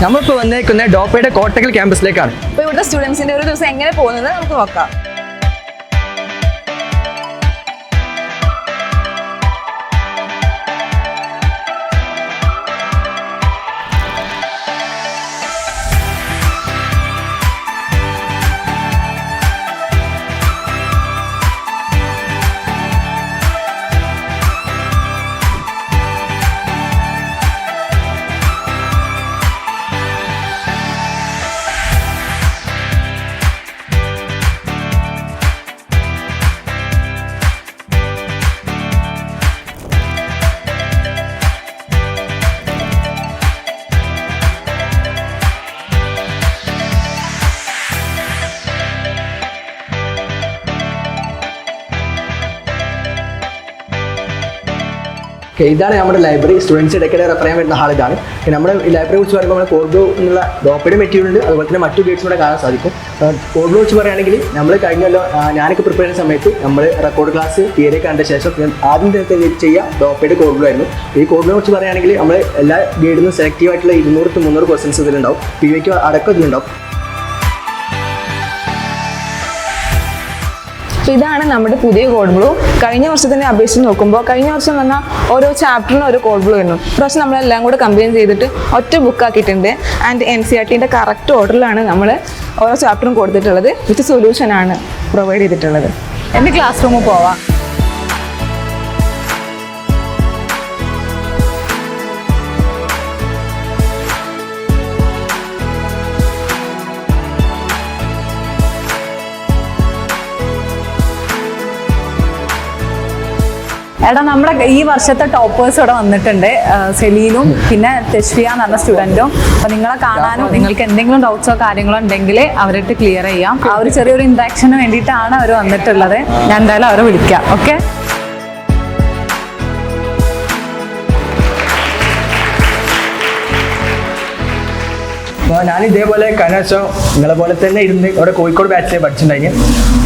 നമ്മളിപ്പോൾ വന്നേക്കുന്ന ഡോപ്പയുടെ കോട്ടക്കൽ ക്യാമ്പസിലേക്കാണ്. അപ്പോൾ ഇവിടുത്തെ സ്റ്റുഡൻസിന്റെ ഒരു ദിവസം എങ്ങനെ പോകുന്നത് നമുക്ക് നോക്കാം. ഇതാണ് നമ്മുടെ ലൈബ്രറി. സ്റ്റുഡൻസ് ഇടയ്ക്കിടെ റെഫർ ചെയ്യാൻ വരുന്ന ഹാൾ ഇതാണ്. നമ്മുടെ ലൈബ്രറി കുറിച്ച് പറയുമ്പോൾ നമ്മൾ കോഡ് ബ്ലൂ എന്നുള്ള ഡോപ്പയുടെ മെറ്റീരിയൽ ഉണ്ട്, അതുപോലെ തന്നെ മറ്റു ഗേറ്റ്സും കൂടെ കാണാൻ സാധിക്കും. കോഡ് ബ്ലൂ വെച്ച് പറയുകയാണെങ്കിൽ നമ്മൾ കഴിഞ്ഞല്ലോ ഞാനൊക്കെ പ്രിപ്പയർ ചെയ്യുന്ന സമയത്ത് നമ്മൾ റെക്കോർഡ് ക്ലാസ് തിയറി കണ്ട ശേഷം ആദ്യം തന്നെ ചെയ്യുക ഡോപ്പയുടെ കോഡ് ബ്ലൂ ആയിരുന്നു. ഈ കോഡ് ബ്ലൂ വെച്ച് പറയുകയാണെങ്കിൽ നമ്മൾ എല്ലാ ഗൈഡിൽ നിന്നും സെലക്റ്റീവ് ആയിട്ടുള്ള 200-300 ക്വസ്റ്റൻസ് ഇതിലുണ്ടാവും. PVQ അടക്കം ഇതിലുണ്ടാവും. ഇതാണ് നമ്മുടെ പുതിയ കോഡ് ബ്ലൂ. കഴിഞ്ഞ വർഷത്തിനെ അപേക്ഷിച്ച് നോക്കുമ്പോൾ കഴിഞ്ഞ വർഷം വന്നാൽ ഓരോ ചാപ്റ്ററിനും ഒരു കോഡ് ബ്ലൂ ആയിരുന്നു. ഇപ്രാവശ്യം നമ്മളെല്ലാം കൂടെ കമ്പൈൻ ചെയ്തിട്ട് ഒറ്റ ബുക്ക് ആക്കിയിട്ടുണ്ട്. ആൻഡ് NCERTൻ്റെ കറക്റ്റ് ഓർഡറിലാണ് നമ്മൾ ഓരോ ചാപ്റ്ററും കൊടുത്തിട്ടുള്ളത്. വിത്ത് സൊല്യൂഷനാണ് പ്രൊവൈഡ് ചെയ്തിട്ടുള്ളത്. എൻ്റെ ക്ലാസ് റൂമിൽ പോവാം. എടാ, നമ്മുടെ ഈ വർഷത്തെ ടോപ്പേഴ്സ് ഇവിടെ വന്നിട്ടുണ്ട്. സെലീലും പിന്നെ തെഷ്ഫിയ എന്ന് പറഞ്ഞ സ്റ്റുഡൻറ്റും. അപ്പോൾ നിങ്ങളെ കാണാനും നിങ്ങൾക്ക് എന്തെങ്കിലും ഡൗട്ട്സോ കാര്യങ്ങളോ ഉണ്ടെങ്കിൽ അവരായിട്ട് ക്ലിയർ ചെയ്യാം. ആ ഒരു ചെറിയൊരു ഇൻട്രാക്ഷന് വേണ്ടിയിട്ടാണ് അവർ വന്നിട്ടുള്ളത്. ഞാൻ എന്തായാലും അവരെ വിളിക്കാം. ഓക്കെ. അപ്പോൾ ഞാൻ ഇതേപോലെ കഴിഞ്ഞ വർഷം നിങ്ങളെ പോലെ തന്നെ ഇരുന്ന് ഇവിടെ കോഴിക്കോട് ബാച്ചിൽ പഠിച്ചിട്ടുണ്ടായി.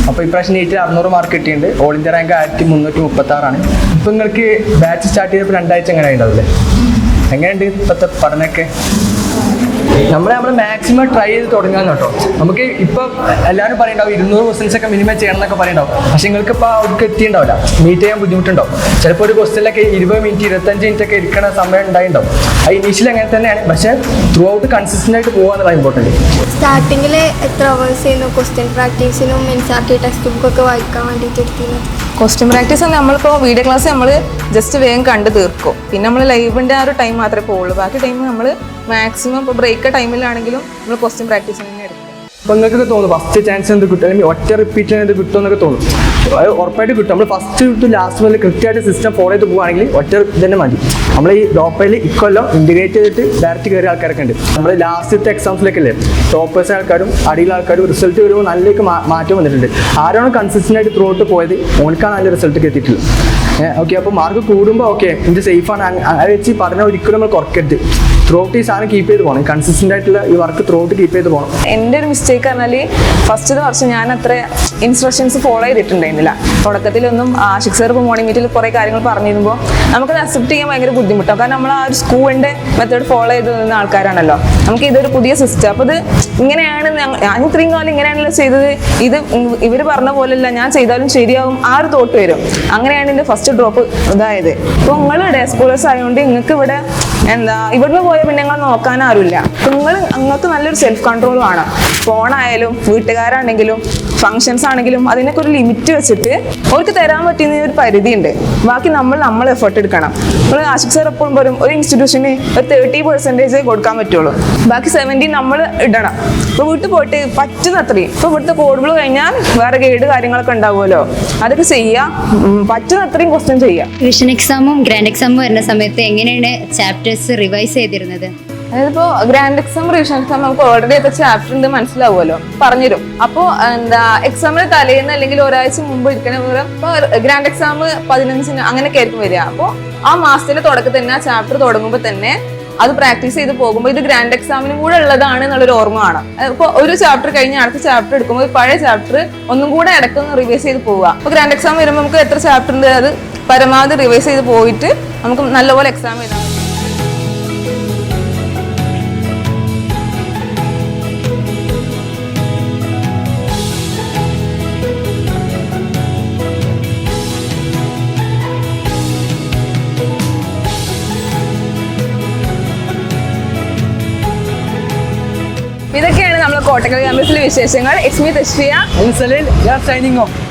അപ്പോൾ ഇപ്രാവശ്യം നീറ്റിൽ 600 മാർക്ക് കിട്ടിയിട്ടുണ്ട്. All India rank 1336. ഇപ്പോൾ നിങ്ങൾക്ക് ബാച്ച് സ്റ്റാർട്ട് ചെയ്തപ്പോൾ 2 ആഴ്ച എങ്ങനെ ഉണ്ടാവില്ലേ? എങ്ങനെയുണ്ട് ഇപ്പോഴത്തെ പഠനമൊക്കെ? നമ്മൾ മാക്സിമം ട്രൈ ചെയ്ത് തുടങ്ങാൻ കേട്ടോ. നമുക്ക് ഇപ്പം എല്ലാവരും പറയുണ്ടാവും 200 ക്വസ്റ്റൻസ് ഒക്കെ മിനിമം ചെയ്യണം എന്നൊക്കെ പറയുണ്ടാവും. പക്ഷെ നിങ്ങൾക്ക് ഇപ്പോൾ അവർക്ക് എത്തിയിട്ടുണ്ടാവില്ല, മീറ്റ് ചെയ്യാൻ ബുദ്ധിമുട്ടുണ്ടാവും. ചിലപ്പോൾ ഒരു ക്വസ്റ്റനിലൊക്കെ 20 മിനിറ്റ് 25 മിനിറ്റ് ഒക്കെ ഇരിക്കണ സമയം ഉണ്ടായിട്ടുണ്ടാവും. അത് ഇനീഷ്യൽ അങ്ങനെ തന്നെയാണ്. പക്ഷേ ത്രൂ ഔട്ട് കൺസിസ്റ്റൻ്റ് ആയിട്ട് പോകാന്നുള്ള ഇമ്പോർട്ടൻറ്റ്. സ്റ്റാർട്ടിങ്ങിൽ എത്ര അവേഴ്സ് ചെയ്യുന്നു ക്വസ്റ്റ്യൻ പ്രാക്ടീസിനും NCERT ടെക്സ്റ്റ് ബുക്കൊക്കെ വായിക്കാൻ വേണ്ടിയിട്ട് എടുത്തിരുന്നു? ക്വസ്റ്റ്യൻ പ്രാക്ടീസ് നമ്മളിപ്പോൾ വീഡിയോ ക്ലാസ് നമ്മൾ ജസ്റ്റ് വേഗം കണ്ട് തീർക്കും. പിന്നെ നമ്മൾ ലൈവിൻ്റെ ആ ഒരു ടൈം മാത്രമേ പോവുള്ളൂ. ബാക്കി ടൈം നമ്മൾ മാക്സിമം ഇപ്പോൾ ബ്രേക്ക് ടൈമിലാണെങ്കിലും നമ്മൾ ക്വസ്റ്റ്യൻ പ്രാക്ടീസ് തന്നെ എടുക്കും. അപ്പോൾ നിങ്ങൾക്കൊക്കെ തോന്നും ഫസ്റ്റ് ചാൻസ് എന്ത് കിട്ടും, അല്ലെങ്കിൽ ഒറ്റ റിപ്പീറ്റിന് എന്ത് കിട്ടും എന്നൊക്കെ തോന്നും. അത് ഉറപ്പായിട്ട് കിട്ടും. നമ്മൾ ഫസ്റ്റ് ടു ലാസ്റ്റ് മുതൽ കൃത്യമായിട്ട് സിസ്റ്റം ഫോളോ ചെയ്ത് പോകുകയാണെങ്കിൽ ഒറ്റ തന്നെ മതി. നമ്മൾ ഈ ഡോപ്പയിൽ ഇക്കൊല്ലം ഇൻറ്റിഗ്രേറ്റ് ചെയ്തിട്ട് ഡയറക്റ്റ് കയറിയ ആൾക്കാരൊക്കെ ഉണ്ട്. നമ്മൾ ലാസ്റ്റത്തെ എക്സാംസിലൊക്കെ അല്ലേ ടോപ്പേഴ്സ് ആൾക്കാരും അടിയിലെ ആൾക്കാരും റിസൾട്ട് വരുമ്പോൾ നല്ലൊക്കെ മാറ്റം വന്നിട്ടുണ്ട്. ആരാണ് കൺസിസ്റ്റൻ്റ് ആയിട്ട് ത്രൂ ഔട്ട് പോയത് ഓനക്കാണ് നല്ല റിസൾട്ട് എത്തിയിട്ടുള്ളത്. ഓക്കെ. അപ്പോൾ മാർക്ക് കൂടുമ്പോൾ ഓക്കെ ഇത് സേഫാണ് അത് വെച്ച് പഠനം ഒരിക്കലും നമ്മൾ കുറക്കരുത്. ത്രൂ ഔട്ട് ഈ സാധനം കീപ്പ് ചെയ്ത് പോകണം. കൺസിസ്റ്റൻ്റ് ആയിട്ടുള്ള ഈ വർക്ക് ത്രൂ ഔട്ട് കീപ്പ് ചെയ്ത് പോകണം. എൻ്റെ ഒരു മിസ്റ്റേക്ക് പറഞ്ഞാൽ ഫസ്റ്റ് വർഷം ഞാൻ അത്ര ഇൻസ്ട്രക്ഷൻസ് ഫോളോ ചെയ്തിട്ടുണ്ടായിരുന്നില്ല. തുടക്കത്തിലൊന്നും ആഷിഖ് സാർ ഇപ്പോൾ മോർണിംഗ് മീറ്റിൽ കുറേ കാര്യങ്ങൾ പറഞ്ഞിരുമ്പോൾ നമുക്കത് അക്സെപ്റ്റ് ചെയ്യാൻ ഭയങ്കര ബുദ്ധിമുട്ടാണ്. കാരണം നമ്മൾ ആ ഒരു സ്കൂളിൻ്റെ മെത്തേഡ് ഫോളോ ചെയ്ത് നിന്ന ആൾക്കാരാണല്ലോ. നമുക്ക് ഇതൊരു പുതിയ സിസ്റ്റം. അപ്പോൾ ഇത് ഇങ്ങനെയാണ് ഞാൻ ഇത്രയും കാലം ഇങ്ങനെയാണല്ലോ ചെയ്തത്, ഇത് ഇവർ പറഞ്ഞ പോലെയല്ല, ഞാൻ ചെയ്താലും ശരിയാവും, ആ ഒരു തോട്ട് വരും. അങ്ങനെയാണ് എൻ്റെ ഫസ്റ്റ് ഡ്രോപ്പ് ഇതായത്. ഇപ്പോൾ നിങ്ങൾ ഡേ സ്കൂളേഴ്സ് ആയതുകൊണ്ട് നിങ്ങൾക്ക് ഇവിടെ ഇവിടുന്ന് പോയാൽ പിന്നെ നിങ്ങൾ നോക്കാൻ ആരുമില്ല. നിങ്ങൾക്ക് നല്ലൊരു സെൽഫ് കൺട്രോൾ വേണം. ഫോണായാലും വീട്ടുകാരാണെങ്കിലും ഫങ്ഷൻസ് ആണെങ്കിലും അതിനൊക്കെ ഒരു ലിമിറ്റ് വെച്ചിട്ട് അവർക്ക് തരാൻ പറ്റുന്ന ഒരു പരിധി ഉണ്ട്. ബാക്കി നമ്മൾ എഫേർട്ട് എടുക്കണം. നമ്മൾ ആഷിഖ് സാർ എപ്പോഴും പറയും ഒരു ഇൻസ്റ്റിറ്റ്യൂഷന് ഒരു 30% കൊടുക്കാൻ പറ്റുള്ളൂ, ബാക്കി 70% നമ്മൾ ഇടണം. ഇപ്പോൾ വീട്ടിൽ പോയിട്ട് പറ്റുന്ന അത്രയും. ഇപ്പോൾ ഇവിടുത്തെ കോഡ് ബ്ലൂ കഴിഞ്ഞാൽ വേറെ ഗൈഡ് കാര്യങ്ങളൊക്കെ ഉണ്ടാവുമല്ലോ, അതൊക്കെ ചെയ്യുക. പറ്റുന്ന അത്രയും ക്വസ്റ്റ്യൻ ചെയ്യുക. റിവിഷൻ എക്സാമും ഗ്രാൻഡ് എക്സാമും വരുന്ന സമയത്ത് എങ്ങനെയാണ് ചാപ്റ്റേഴ്സ് റിവൈസ് ചെയ്തിരുന്നത്? അതായത് ഇപ്പോൾ ഗ്രാൻഡ് എക്സാം റിവിഷൻ എക്സാം നമുക്ക് ഓൾറെഡി ഒക്കെ ചാപ്റ്റർ ഉണ്ട് മനസ്സിലാവുമല്ലോ, പറഞ്ഞുതരും. അപ്പോൾ എക്സാമിന് തലേന്ന് അല്ലെങ്കിൽ ഒരാഴ്ച മുമ്പ് ഇരിക്കണ പകരം ഇപ്പോൾ ഗ്രാൻഡ് എക്സാം 15 അങ്ങനെയൊക്കെ ആയിരിക്കും വരിക. അപ്പോൾ ആ മാസത്തിന്റെ തുടക്കത്തിൽ തന്നെ ആ ചാപ്റ്റർ തുടങ്ങുമ്പോൾ തന്നെ അത് പ്രാക്ടീസ് ചെയ്ത് പോകുമ്പോൾ ഇത് ഗ്രാൻഡ് എക്സാമിനും കൂടെ ഉള്ളതാണ് എന്നുള്ളൊരു ഓർമ്മ കാണാം. ഇപ്പോൾ ഒരു ചാപ്റ്റർ കഴിഞ്ഞ് അടുത്ത ചാപ്റ്റർ എടുക്കുമ്പോൾ പഴയ ചാപ്റ്റർ ഒന്നും കൂടെ ഇടയ്ക്കൊന്ന് റിവൈസ് ചെയ്ത് പോവുക. അപ്പോൾ ഗ്രാൻഡ് എക്സാം വരുമ്പോൾ നമുക്ക് എത്ര ചാപ്റ്റർ ഉണ്ട് അത് പരമാവധി റിവൈസ് ചെയ്ത് പോയിട്ട് നമുക്ക് നല്ലപോലെ എക്സാം എഴുതാം. ഇതൊക്കെയാണ് നമ്മൾ കോട്ടക്കൽ ക്യാമ്പസിലെ വിശേഷങ്ങൾ. It's me Tashfiya. Saleel, signing off.